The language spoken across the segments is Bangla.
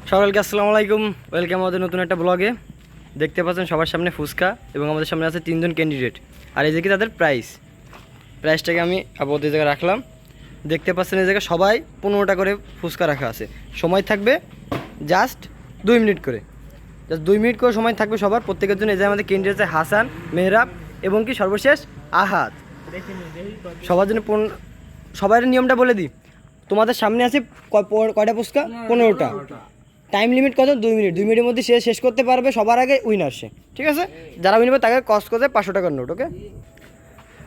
সকলকে আসসালামু আলাইকুম, ওয়েলকাম আমাদের নতুন একটা ব্লগে। দেখতে পাচ্ছেন সবার সামনে ফুচকা এবং আমাদের সামনে আছে তিনজন ক্যান্ডিডেট। আর এই যে তাদের প্রাইসটাকে আমি আপাতত এই জায়গায় রাখলাম। দেখতে পাচ্ছেন এই জায়গায় সবাই 15টা করে ফুচকা রাখা আছে। সময় থাকবে জাস্ট 2 মিনিট করে, জাস্ট 2 মিনিট করে সময় থাকবে সবার প্রত্যেকের জন্য। এই যে আমাদের ক্যান্ডিডেট আছে হাসান, মেহরাব এবং কি সর্বশেষ আহাদ। সবার জন্য সবার নিয়মটা বলে দিই। তোমাদের সামনে আছে কয়টা ফুচকা? 15টা। টাইম লিমিট কত? 2 মিনিট। 2 মিনিটের মধ্যে শেষ করতে পারবে সবার আগে উইনার সে, ঠিক আছে? যারা উইনার তাকে কস্ট করে 500 টাকার নোট। ওকে,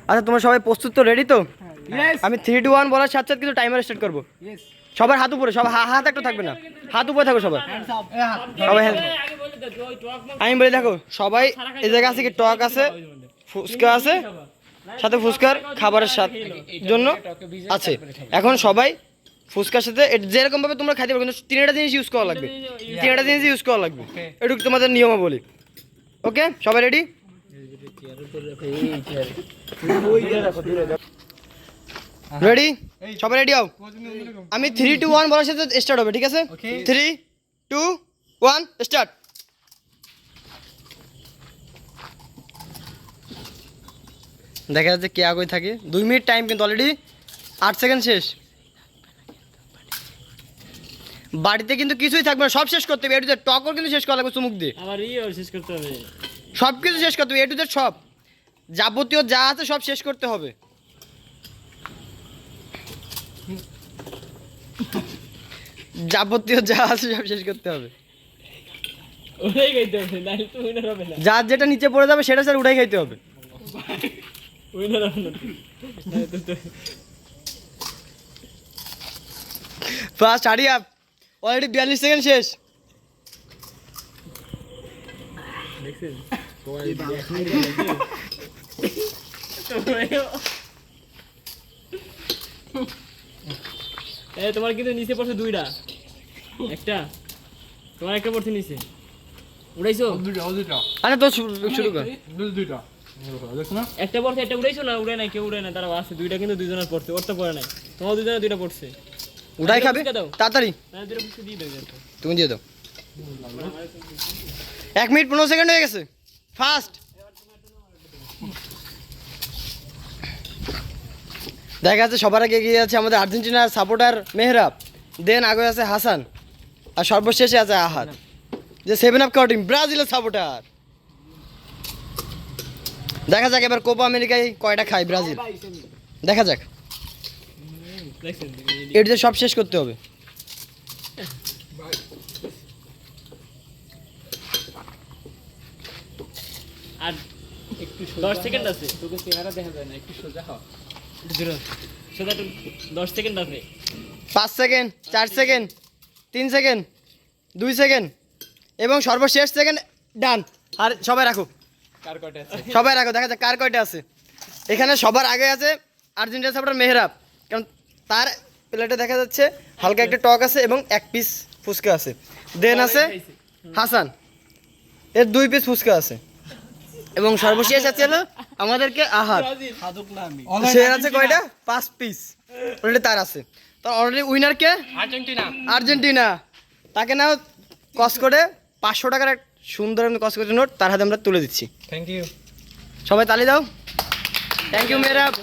আচ্ছা তোমরা সবাই প্রস্তুত তো? রেডি তো? আমি 3 2 1 বলার সাথে সাথে কিন্তু টাইমার স্টার্ট করবো। সবার হাত উপরে, সবার হাত একটা থাকবে না, হাত উপরে থাকো সবাই। সবাই আমি বলে দেখো, সবাই এই জায়গায় আছে কি টক আছে, ফুচকা আছে, সাথে ফুচকার খাবারের জন্য আছে। এখন সবাই ফুচকার সাথে যেরকম ভাবে তোমরা খাইতে পারো, কিন্তু 3টা জিনিস ইউজ করা লাগবে। 3টা জিনিস ইউজ করা লাগবে, এটুকু তোমাদের নিয়মাবলী। ওকে, সবাই রেডি? রেডি? সবাই রেডি হও। আমি 3 2 1 বলার সাথে স্টার্ট হবে, ঠিক আছে? 3 2 1 স্টার্ট। দেখা যাচ্ছে কে আগে থাকে। 2 মিনিট টাইম, কিন্তু অলরেডি 8 সেকেন্ড শেষ। বাড়িতে কিন্তু কিছুই থাকবে না, সব শেষ করতে হবে। এটুতে টকর কিন্তু শেষ করা লাগবে, চুমুক দিয়ে আমার শেষ করতে হবে। সব কিছু শেষ করতে হবে, এটুতে সব যাবতীয় যা আছে সব শেষ করতে হবে। যাবতীয় যা আছে সব শেষ করতে হবে। ওটাই খাইতে হবে, নাহলে তো উইনার হবে না। যার যেটা নিচে পড়ে যাবে সেটা স্যার উঠাই খাইতে হবে। উইনার হবে না। First hurry up. Already 42 second শেষ। দেখছেন তোমার কিন্তু নিচে পড়ছে 2টা, একটা তোমার একটা পড়ছে নিচে। উড়াইছো? আরে তো শুরু কর। একটা পড়ছে, একটা উড়াইছো না? উড়াই নাই, কেউ উড়াই না, তারা আছে 2টা, কিন্তু 2জনের পড়ছে, ওর তো পড়ে নাই। তোমার 2জনের 2টা পড়ছে। উঠাই খাবে তাড়াতাড়ি, তাহলে 2টা ফুচকা দিয়ে দাও। তুমি দিয়ে দাও। 1 মিনিট 15 সেকেন্ড হয়ে গেছে। ফার্স্ট দেখা যাচ্ছে সবার আগে এগিয়ে যাচ্ছে আমাদের আর্জেন্টিনার সাপোর্টার মেহরাব, দেন আগে আছে হাসান, আর সর্বশেষে আছে আহাদ, যে 7 আপ কাউটিং ব্রাজিলের সাপোর্টার। দেখা যাক এবার কোপা আমেরিকায় কয়টা খায় ব্রাজিল, দেখা যাক। এটা সব শেষ করতে হবে। আর একটু 10 সেকেন্ড আছে, তোকে চেহারা দেখা যায় না, একটু সোজা হও। সোজা 10 সেকেন্ড আছে। 5 সেকেন্ড, 4 সেকেন্ড, 3 সেকেন্ড, 2 সেকেন্ড এবং সর্বশেষ সেকেন্ড। ডান। আর সবাই রাখো, সবাই রাখো, দেখা যাক কার কয়টা আছে। এখানে সবার আগে আছে আর্জেন্টিনা সাপোর্টার মেহরাব, কারণ তার প্লেটে দেখা যাচ্ছে হালকা একটা টক আছে এবং 1 পিস ফুচকা আছে। দেন আছে হাসান, এর 2 পিস ফুচকা আছে এবং সর্বশেষ আছে হলো আমাদেরকে আহাদ, সে আছে কয়টা? 5 পিস অলরেডি তার আছে। তো অলরেডি উইনার কে? আর্জেন্টিনা। তাকে নাও কস্ট করে 500 টাকার এক সুন্দর কস্ট করে নোট তার হাতে আমরা তুলে দিচ্ছি। Thank you. সবাই তালি দাও। Thank you Mehrab.